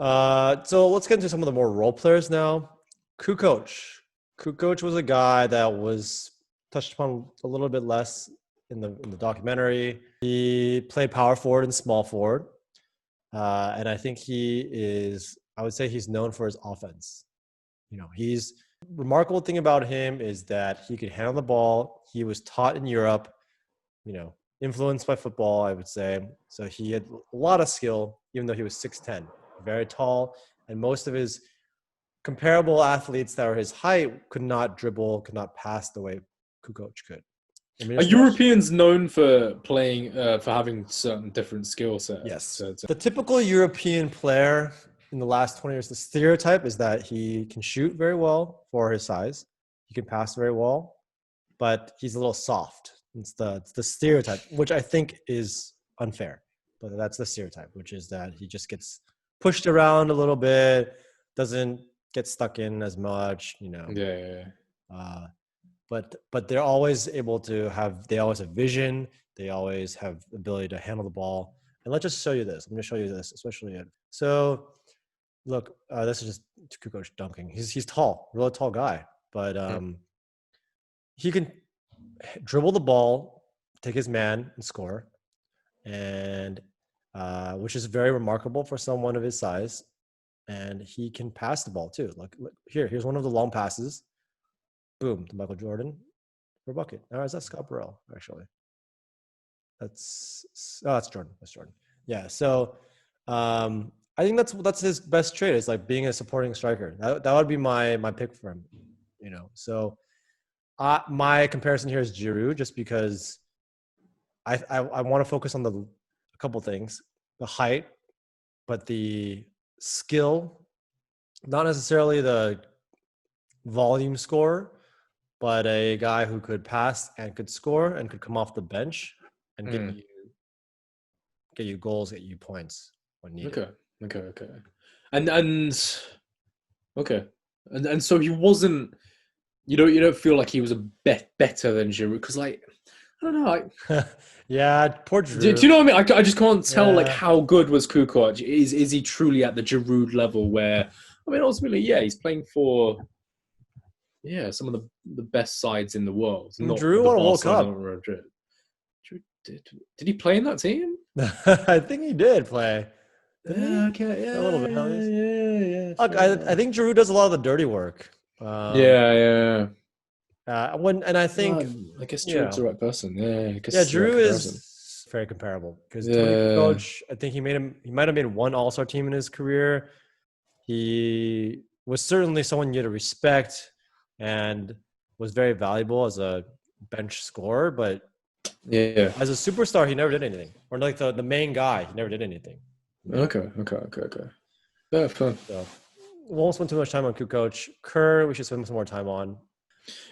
So let's get into some of the more role players now. Kukoc. Kukoc was a guy that was touched upon a little bit less in the documentary. He played power forward and small forward, and I think he is. I would say he's known for his offense. He's remarkable thing about him is that he could handle the ball. He was taught in Europe, influenced by football, I would say. So he had a lot of skill, even though he was 6'10", very tall, and most of his comparable athletes that were his height could not dribble, could not pass the way Kukoc could. I mean, Are just watch. Europeans known for playing, for having certain different skill sets? Yes. The typical European player in the last 20 years, the stereotype is that he can shoot very well for his size. He can pass very well, but he's a little soft. It's the stereotype, which I think is unfair. But that's the stereotype, which is that he just gets pushed around a little bit, doesn't get stuck in as much. Yeah. But they're always able to have. They always have vision. They always have the ability to handle the ball. And let's just show you this. I'm going to show you this, especially so. Look, this is just Kukoc dunking. He's tall, really tall guy, but he can dribble the ball, take his man, and score, and which is very remarkable for someone of his size. And he can pass the ball too. Look here's one of the long passes. Boom, to Michael Jordan for a bucket. Or is that Scott Burrell, actually? That's Jordan. That's Jordan. Yeah. So I think that's his best trait is like being a supporting striker. That would be my pick for him. So my comparison here is Giroud, just because I want to focus on a couple things: the height, but the skill, not necessarily the volume score, but a guy who could pass and could score and could come off the bench and get you goals, get you points when needed. Okay. And okay. And so he wasn't. You don't feel like he was a better than Giroud because I don't know. Yeah, poor Do Drew. you know what I mean? I just can't tell like Yeah. how good was Kukoc. Is he truly at the Giroud level where ultimately he's playing for some of the best sides in the world, not Drew the won a World Barcelona Cup. or Madrid. Did he play in that team? I think he did play. Didn't he? Okay, A little bit at least. yeah. Look, Fair I enough. think Drew does a lot of the dirty work. Yeah. And I think, I guess you Giroud's the know, right person. Yeah, I guess yeah, it's the right Drew comparison. is very comparable because Tony Yeah, Kukoc, I think he might have made one All-Star team in his career. He was certainly someone you had to respect and was very valuable as a bench scorer, but yeah. as a superstar, he never did anything. Or like the main guy, he never did anything. Okay. Yeah, fun. So we won't spend too much time on Kukoc. Kerr, we should spend some more time on.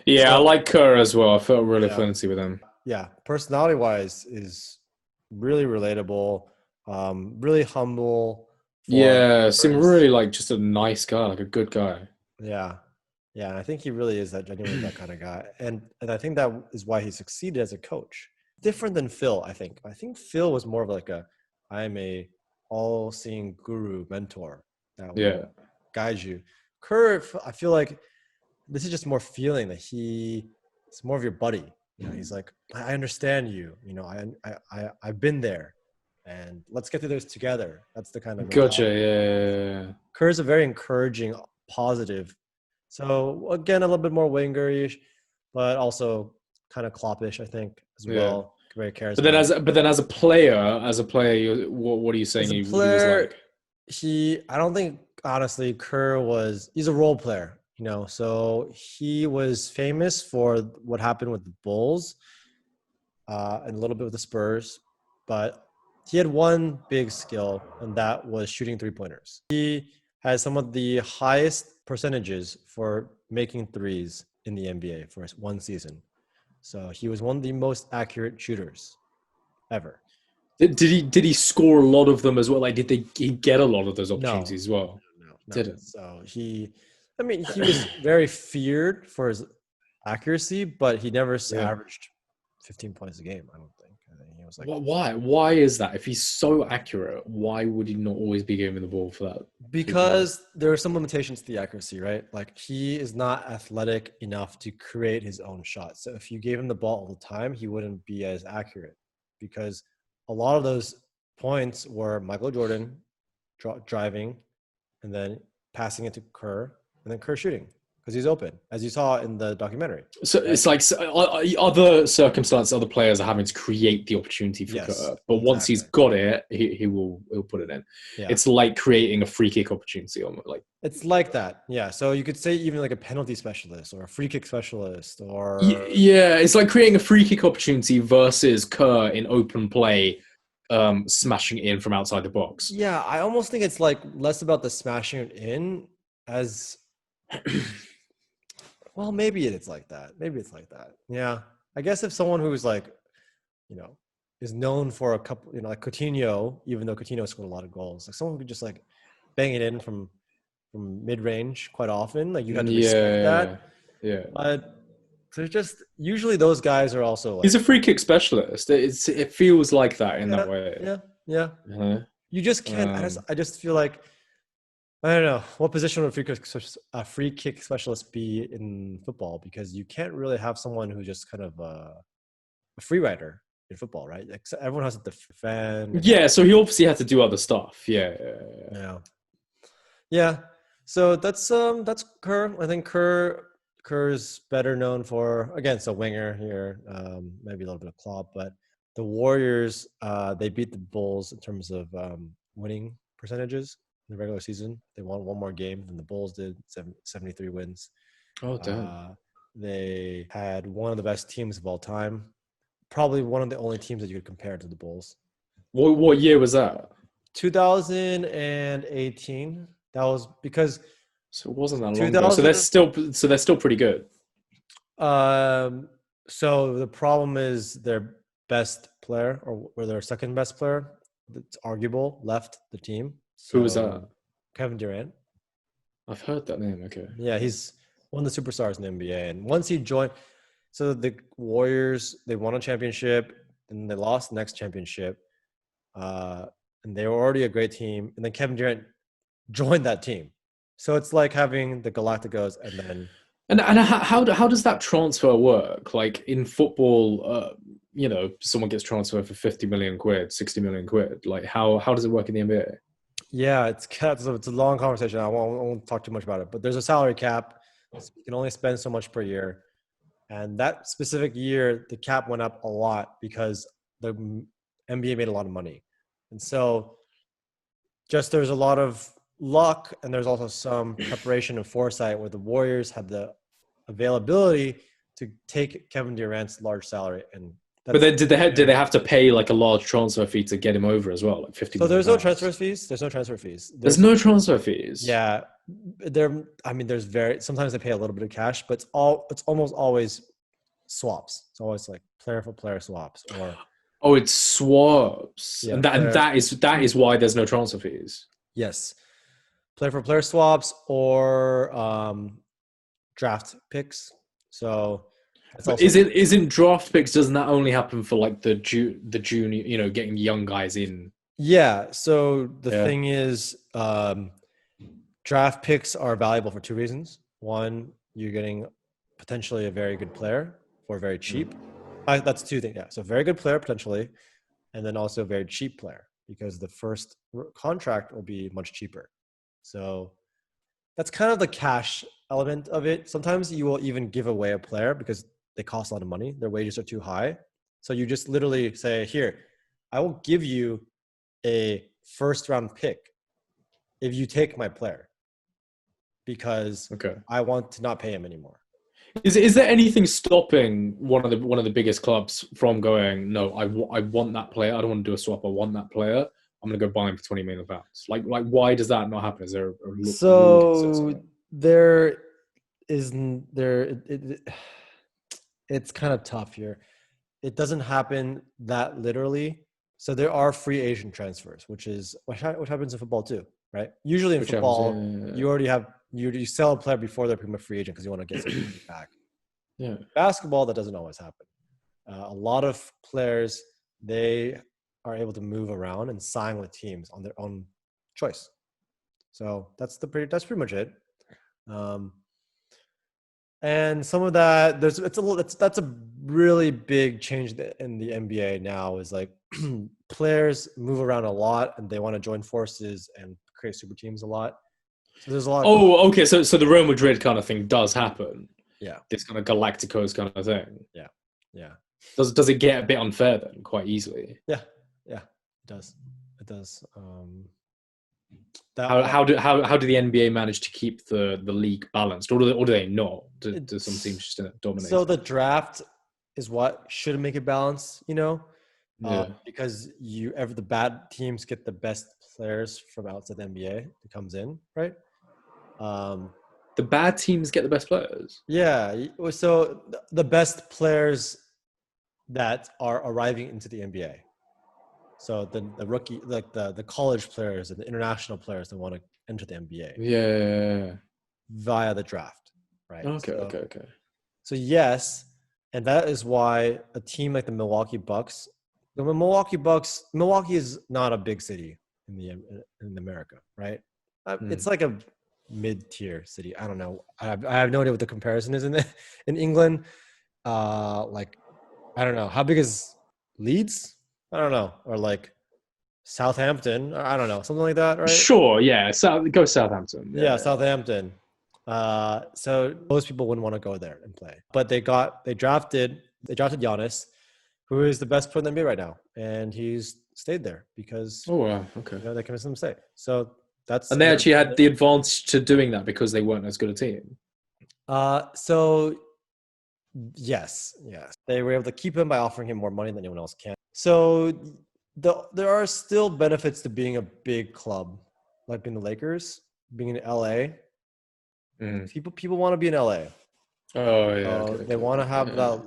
Yeah, I So like Kerr as well. I felt really yeah, fancy with him. yeah. Personality wise is really relatable, really humble Yeah, for seemed his really like just a nice guy, like a good guy. yeah. Yeah, and I think he really is that genuinely that kind of guy. And I think that is why he succeeded as a coach. Different than Phil, I think. I think Phil was more of like I am a all-seeing guru mentor that Yeah. will guide you. Kerr, I feel like this is just more feeling that it's more of your buddy. He's like, I understand you. I've been there, and let's get through this together. That's the kind of Gotcha. mentality. Yeah. Kerr is a very encouraging, positive. So again, a little bit more Wenger-ish, but also kind of Kloppish, I think, as Yeah. well. Very But then charismatic. as a player, what are you saying As a he was player, like? I don't think honestly he's a role player, so he was famous for what happened with the Bulls, and a little bit with the Spurs, but he had one big skill, and that was shooting 3-pointers. He has some of the highest percentages for making threes in the NBA for one season. So he was one of the most accurate shooters ever. Did he score a lot of them as well? Like, he get a lot of those No, opportunities as well? no. Didn't. So he was very feared for his accuracy, but he never Yeah. averaged 15 points a game. I don't think. I think he was like Why? Why is that? If he's so accurate, why would he not always be giving the ball for that? Because there are some limitations to the accuracy, right? Like he is not athletic enough to create his own shot. So if you gave him the ball all the time, he wouldn't be as accurate because a lot of those points were Michael Jordan driving and then passing it to Kerr and then Kerr shooting because he's open, as you saw in the documentary. So right? it's like other circumstances, other players are having to create the opportunity for Yes, Kerr, but once he's exactly. got it, he'll put it in. Yeah. It's like creating a free kick opportunity, almost like. It's like that. Yeah. So you could say even like a penalty specialist or a free kick specialist or Yeah, it's like creating a free kick opportunity versus Kerr in open play, smashing it in from outside the box. yeah, I almost think it's like less about the smashing it in as well, maybe it's like that. Maybe it's like that. Yeah. I guess if someone who's like, you know, is known for a couple, like Coutinho, even though Coutinho scored a lot of goals, like someone who could just like bang it in from mid range quite often, like you had to respect Yeah, that. yeah. But there's just usually those guys are also He's like, a free kick specialist. It feels like that in yeah, that way. yeah, yeah. Uh, You just can't. I just feel like I don't know what position would a free kick specialist be in football because you can't really have someone who's just kind of a free rider in football, right? Like so everyone has to defend. yeah, so he obviously had to do other stuff. Yeah, Yeah, yeah. So that's Kerr. I think Kerr's better known for again, it's a winger here, maybe a little bit of claw, but the Warriors they beat the Bulls in terms of winning percentages in the regular season. They won one more game than the Bulls did, 73 wins. Oh damn. Uh, they had one of the best teams of all time, probably one of the only teams that you could compare to the Bulls. What year was that? 2018. That was because So it wasn't that long ago. 2000. So they're still pretty good. Um, so the problem is their best player or their second best player, it's arguable, left the team. Who was that? So Kevin Durant. I've heard that name. Okay. Yeah, he's one of the superstars in the NBA. And once he joined, so the Warriors, they won a championship and they lost the next championship. And they were already a great team. And then Kevin Durant joined that team. So it's like having the Galacticos and then And how does that transfer work? Like in football, someone gets transferred for 50 million quid, 60 million quid. Like how does it work in the NBA? yeah, it's a long conversation. I won't talk too much about it, but there's a salary cap. So you can only spend so much per year. And that specific year, the cap went up a lot because the NBA made a lot of money. And so just there's a lot of luck and there's also some preparation and foresight where the Warriors had the availability to take Kevin Durant's large salary. And But then did they have to pay like a large transfer fee to get him over as well, like 50 so million there's no pounds? transfer fees. There's no transfer fees. There's no transfer fees. Yeah, there's sometimes they pay a little bit of cash, but it's almost always swaps. It's always like player for player swaps or Oh, it's swaps, yeah, and that is why there's no transfer fees. yes, player for player swaps or draft picks. So it's But also isn't draft picks? Doesn't that only happen for like the junior, getting young guys in? yeah. So the Yeah. thing is, draft picks are valuable for two reasons. One, you're getting potentially a very good player for very cheap. That's two things. Yeah. So very good player potentially, and then also a very cheap player because the first contract will be much cheaper. So that's kind of the cash element of it. Sometimes you will even give away a player because they cost a lot of money. Their wages are too high. So you just literally say, here, I will give you a first round pick if you take my player because Okay. I want to not pay him anymore. Is there anything stopping one of the biggest clubs from going? No, I want that player. I don't want to do a swap. I want that player. I'm going to go buy him for 20 million pounds. Like why does that not happen? Is there a rule against it or So something? there isn't there. It's kind of tough here. It doesn't happen that literally. So there are free agent transfers, which happens in football too, right? Usually in Which happens, football, you already have you sell a player before they become a free agent because you want to get something back. yeah. Basketball, that doesn't always happen. A lot of players they are able to move around and sign with teams on their own choice. So that's pretty much it. And some of that, that's a really big change in the NBA now. Is like players move around a lot, and they want to join forces and create super teams a lot. So there's a lot. Oh, okay. So the Real Madrid kind of thing does happen. Yeah. This kind of Galacticos kind of thing. Yeah. Does it get a bit unfair then, quite easily? Yeah. It does. How do the NBA manage to keep the league balanced, or do they not? Do some teams just dominate? So the draft is what should make it balanced, because the bad teams get the best players from outside the NBA that comes in, right? The bad teams get the best players. Yeah. So the best players that are arriving into the NBA. So the rookie, like the college players and the international players that want to enter the NBA. Yeah. Via the draft, right? Okay. So yes, and that is why a team like the Milwaukee Bucks, Milwaukee is not a big city in America, right? It's like a mid-tier city. I don't know. I have no idea what the comparison is in England. Like, I don't know. How big is Leeds? I don't know. Or like Southampton. I don't know. Something like that, right? Sure, yeah. Go Southampton. Yeah, Southampton. So most people wouldn't want to go there and play. But they drafted Giannis, who is the best player in the NBA right now. And he's stayed there because oh wow, okay. They convinced him to stay. So that's and they actually had the advantage to doing that because they weren't as good a team. So yes. They were able to keep him by offering him more money than anyone else can. So there are still benefits to being a big club, like being the Lakers, being in LA. People want to be in LA. Oh yeah. They want to have that.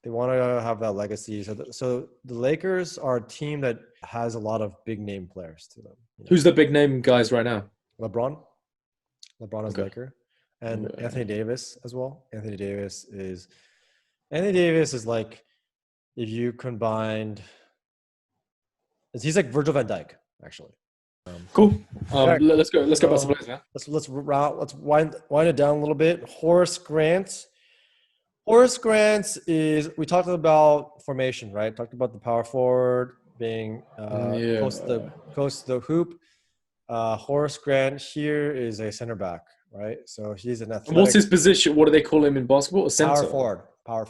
They want to have that legacy. So the Lakers are a team that has a lot of big name players to them. Who's the big name guys right now? LeBron is Laker, and Anthony Davis as well. Anthony Davis is like, if you combined, he's like Virgil van Dijk, actually. Cool. Let's go back to players now. Let's wind it down a little bit. Horace Grant is, we talked about formation, right? Talked about the power forward being close to the hoop. Horace Grant here is a center back, right? So he's an athletic. What's his position? What do they call him in basketball? A center? Power forward.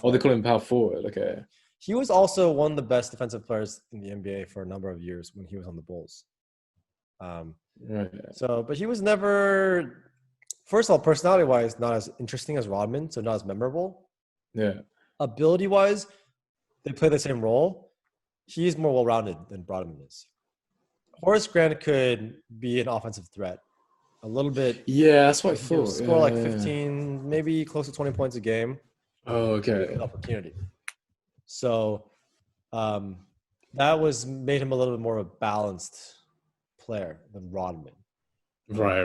Oh, they call him power forward. Okay. He was also one of the best defensive players in the NBA for a number of years when he was on the Bulls. Right. So, but he was never, first of all, personality-wise, not as interesting as Rodman, so not as memorable. Yeah. Ability-wise, they play the same role. He's more well-rounded than Rodman is. Horace Grant could be an offensive threat a little bit. Yeah, that's what I thought. Score 15, maybe close to 20 points a game. Oh, okay. Opportunity. So that made him a little bit more of a balanced player than Rodman. Right.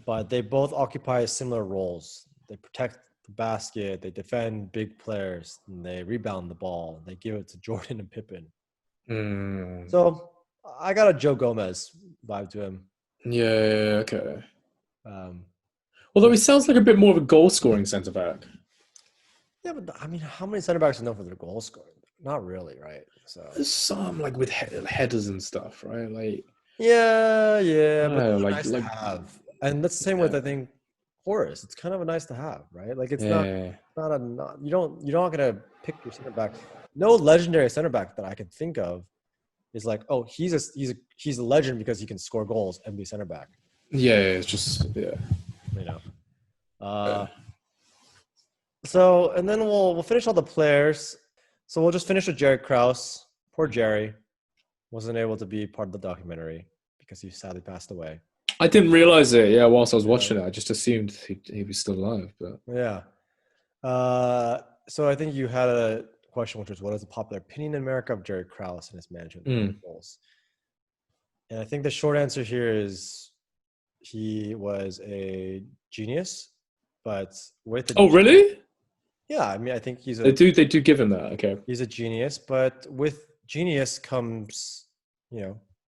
But they both occupy similar roles. They protect the basket, they defend big players, and they rebound the ball. They give it to Jordan and Pippen. So I got a Joe Gomez vibe to him. Yeah, okay. Although he sounds like a bit more of a goal-scoring centre back. Yeah, but I mean, how many center backs are known for their goal scoring? Not really, right? So there's some like with headers and stuff, right? Like yeah, but they're nice to have. And that's the same with, I think, Horace. It's kind of a nice to have, right? Like you're not gonna pick your center back. No legendary center back that I can think of is like, oh, he's a legend because he can score goals and be center back. Yeah, it's just So, and then we'll finish all the players. So we'll just finish with Jerry Krause. Poor Jerry wasn't able to be part of the documentary because he sadly passed away. I didn't realize it. Yeah, whilst I was watching it, I just assumed he was still alive. But yeah. So I think you had a question, which was, what is the popular opinion in America of Jerry Krause and his management roles? And I think the short answer here is he was a genius, but with the really? Yeah, I mean, I think they do give him that. Okay, he's a genius, but with genius comes,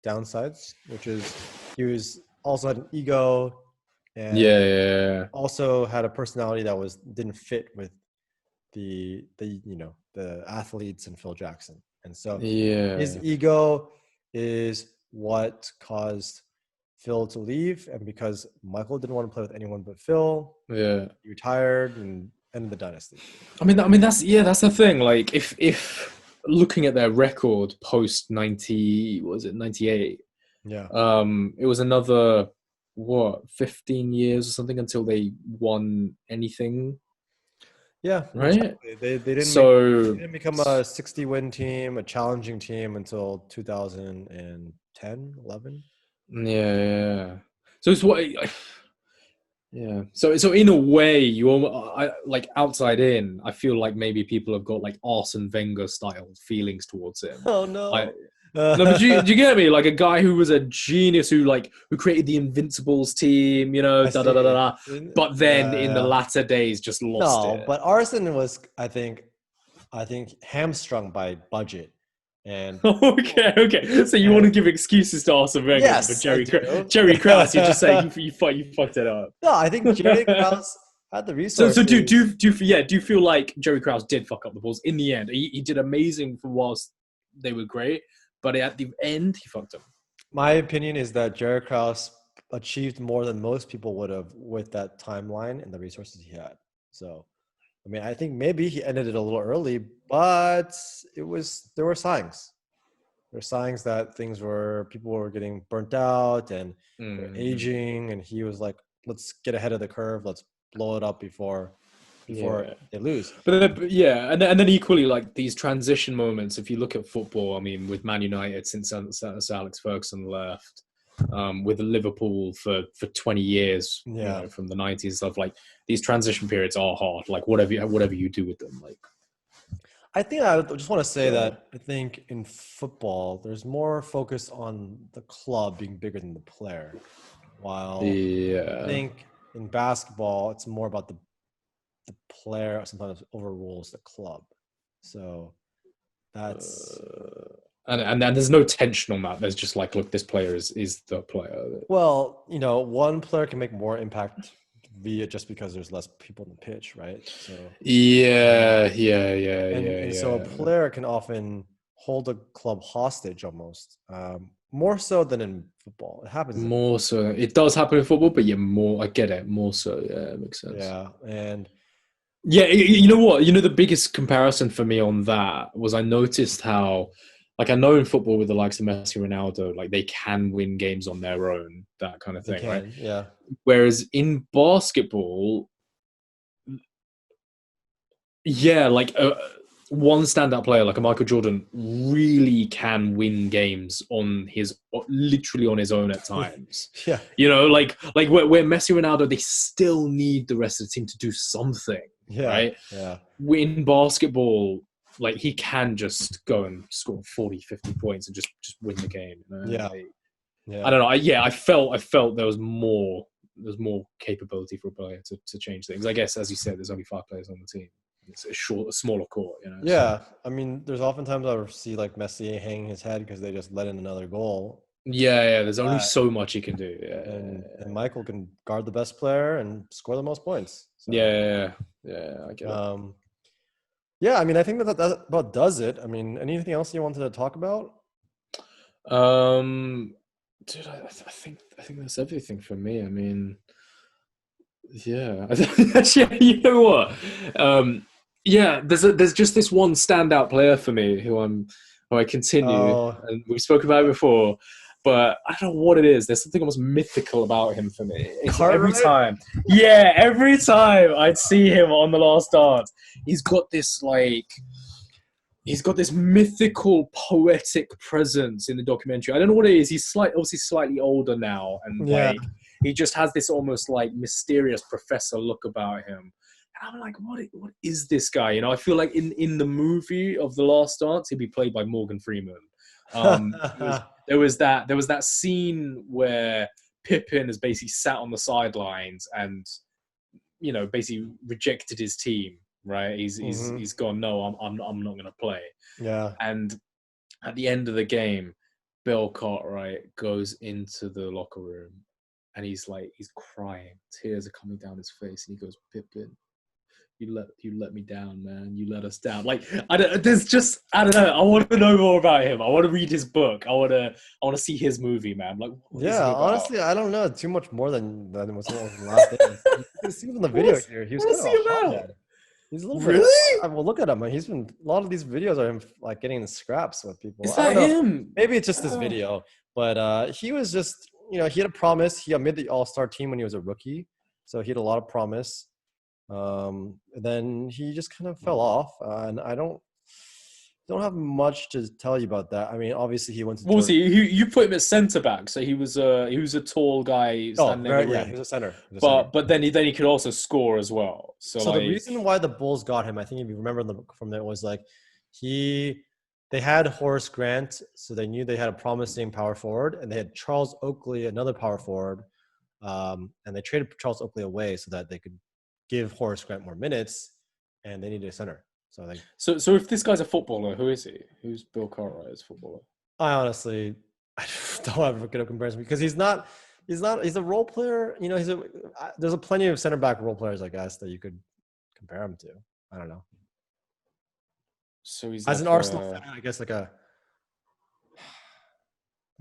downsides, which is he was also had an ego, and Yeah. also had a personality that didn't fit with the athletes and Phil Jackson. And so his Yeah. ego is what caused Phil to leave. And because Michael didn't want to play with anyone but Phil, Yeah. he retired and ended the dynasty. I mean, that's the thing. Like, if looking at their record post 90, what was it 98? Yeah. It was another 15 years or something until they won anything, Yeah, right? exactly. They So didn't become a 60-win team, a challenging team until 2010, 11. yeah. So it's what. Yeah. So in a way, like outside in, I feel like maybe people have got like Arsene Wenger style feelings towards him. Oh Like, no. no, but do you get me? Like a guy who was a genius, who created the Invincibles team, I da da da da see. da. But then in the Yeah. latter days, just lost No, it. but Arsene was, I think hamstrung by budget. And Okay. So you want to give excuses to Arsene Wenger, but yes, I do. Jerry Krause, you just say you fucked it up. No, I think Jerry Krause had the So resources. do you feel like Jerry Krause did fuck up the Bulls in the end? He did amazing for whilst they were great, but at the end he fucked them. My opinion is that Jerry Krause achieved more than most people would have with that timeline and the resources he had. So, I mean, I think maybe he ended it a little early, but there were signs. There were signs that people were getting burnt out and they're Mm, aging, and he was like, "Let's get ahead of the curve. Let's blow it up before yeah. they lose." But and then equally like these transition moments. If you look at football, I mean, with Man United since Sir Alex Ferguson left, with Liverpool for 20 years, Yeah. from the 90s stuff. Like these transition periods are hard. Like whatever you do with them, like. I think I just want to say So, that I think in football, there's more focus on the club being bigger than the player. While I yeah. think in basketball, it's more about the player sometimes overrules the club. So that's, And then there's no tension on that. There's just like, look, this player is the player. well, one player can make more impact via just because there's less people in the pitch, right? So Yeah, um, yeah, yeah, yeah, and so a yeah. player can often hold a club hostage almost, more so than in football. It happens in More so, it does happen in football, but yeah, more. I get it. More so, yeah, it makes sense. yeah, and Yeah, you know what? You know, the biggest comparison for me on that was I noticed how, like, I know in football with the likes of Messi, Ronaldo, like they can win games on their own, that kind of they thing, right? can, yeah, Whereas in basketball, yeah, like one standout player like a Michael Jordan really can win games literally on his own at times. yeah, Like where Messi, Ronaldo, they still need the rest of the team to do something, yeah, right? yeah, In basketball, like he can just go and score 40, 50 points and just win the game. yeah, Like, I yeah. don't know. I felt there was more capability for a player to change things. I guess, as you said, there's only 5 players on the team. It's a smaller court, So Yeah, I mean, there's oftentimes I see like Messi hanging his head because they just let in another goal, yeah. There's only uh, so much he can do. and Michael can guard the best player and score the most points. So, I get it. um, yeah, I mean, I think that about does it. I mean, anything else you wanted to talk about? Dude, I think that's everything for me. I mean, yeah. Actually, you know what? Yeah, there's just this one standout player for me who I continue, Oh, and we spoke about it before, but I don't know what it is. There's something almost mythical about him for me. It's Cartwright? every time I'd see him on The Last Dance, he's got this like he's got this mythical, poetic presence in the documentary. I don't know what it is. He's obviously slightly older now, and Yeah, like he just has this almost like mysterious professor look about him. And I'm like, what is this guy? I feel like in the movie of The Last Dance, he'd be played by Morgan Freeman. There was that scene where Pippin has basically sat on the sidelines and basically rejected his team. Right, hmm he's gone. No, I'm not going to play. yeah, And at the end of the game, Bill Cartwright goes into the locker room and he's crying, tears are coming down his face, and he goes, "Pippin, you let me down, man. You let us down." Like, I don't know. I want to know more about him. I want to read his book. I want to see his movie, man. Like, what is he about? Honestly, I don't know too much more than what's in the last dance. You can see from the video here. He was kind of a hothead. He's a little bit. Well, look at him. He's been a lot of these videos are him like getting in scraps with people. Is I don't that know. him? Maybe it's just this video, but he was just he had a promise. He made the All-Star team when he was a rookie, so he had a lot of promise. Then he just kind of fell off, and I don't have much to tell you about that. I mean, obviously he went to. What was he? You put him at centre back, so he was a tall guy standing in the ring. He was a center. But then he could also score as well. So the reason why the Bulls got him, I think if you remember from there, was like they had Horace Grant, so they knew they had a promising power forward, and they had Charles Oakley, another power forward, and they traded Charles Oakley away so that they could give Horace Grant more minutes, and they needed a center. So if this guy's a footballer, who is he? Who's Bill Cartwright as a footballer? I honestly don't have a good comparison because he's not. He's a role player. There's plenty of center back role players, I guess, that you could compare him to. I don't know. So he's as an Arsenal fan, I guess like a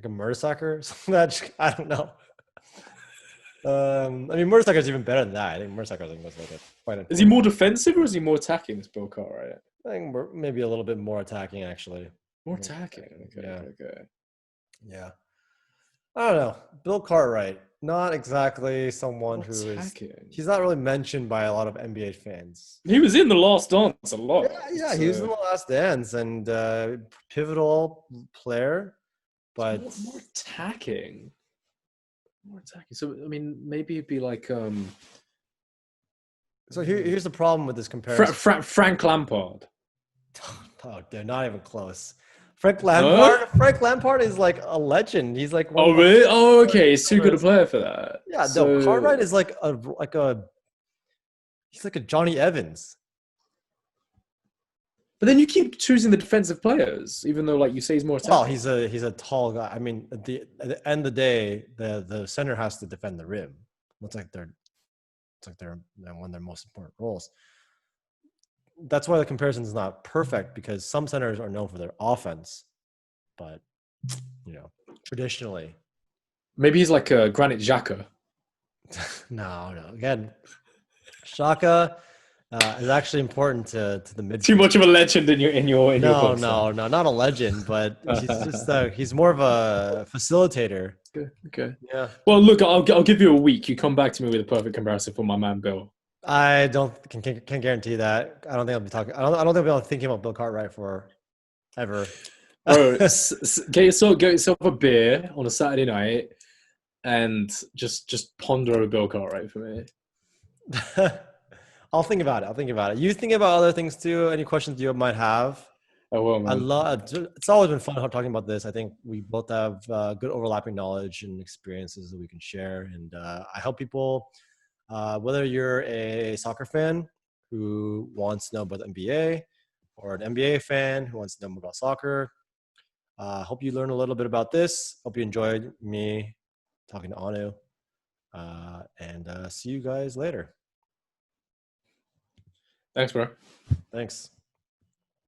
Mertesacker or something. I don't know. I mean, Mertesacker's even better than that. I think Mertesacker was like quite. Is he more defensive or is he more attacking? This Bill Cartwright. I think maybe a little bit more attacking, actually. More attacking. Okay. Yeah. I don't know. Bill Cartwright, not exactly someone who is. He's not really mentioned by a lot of NBA fans. He was in The Last Dance a lot. Yeah, he was in The Last Dance and pivotal player, but more attacking. So I mean, maybe it'd be like. So here's the problem with this comparison. Frank Lampard. Oh, they're not even close. Frank Lampard is like a legend. He's like. Oh really? Oh okay. He's too good a player for that. Yeah, no. Cartwright is like he's like a Johnny Evans. But then you keep choosing the defensive players, even though, like you say, he's more attacking. Well, he's a tall guy. I mean, at the end of the day, the center has to defend the rim. It's like they're one of their most important roles. That's why the comparison is not perfect, because some centers are known for their offense, but traditionally, maybe he's like a Granit Xhaka. No. Again, Xhaka is actually important to the mid. Too much of a legend in your No, not a legend, but he's just he's more of a facilitator. Okay. Yeah. Well, look, I'll give you a week. You come back to me with a perfect comparison for my man Bill. I can't guarantee that. I don't think I'll be talking. I don't think I'll be thinking about Bill Cartwright for ever. Bro, get yourself a beer on a Saturday night and just ponder over Bill Cartwright for me. I'll think about it. You think about other things too. Any questions you might have? I will, man. It's always been fun talking about this. I think we both have good overlapping knowledge and experiences that we can share. And I hope people, whether you're a soccer fan who wants to know about the NBA or an NBA fan who wants to know more about soccer, hope you learn a little bit about this. Hope you enjoyed me talking to Anu. And see you guys later. Thanks, bro. Thanks.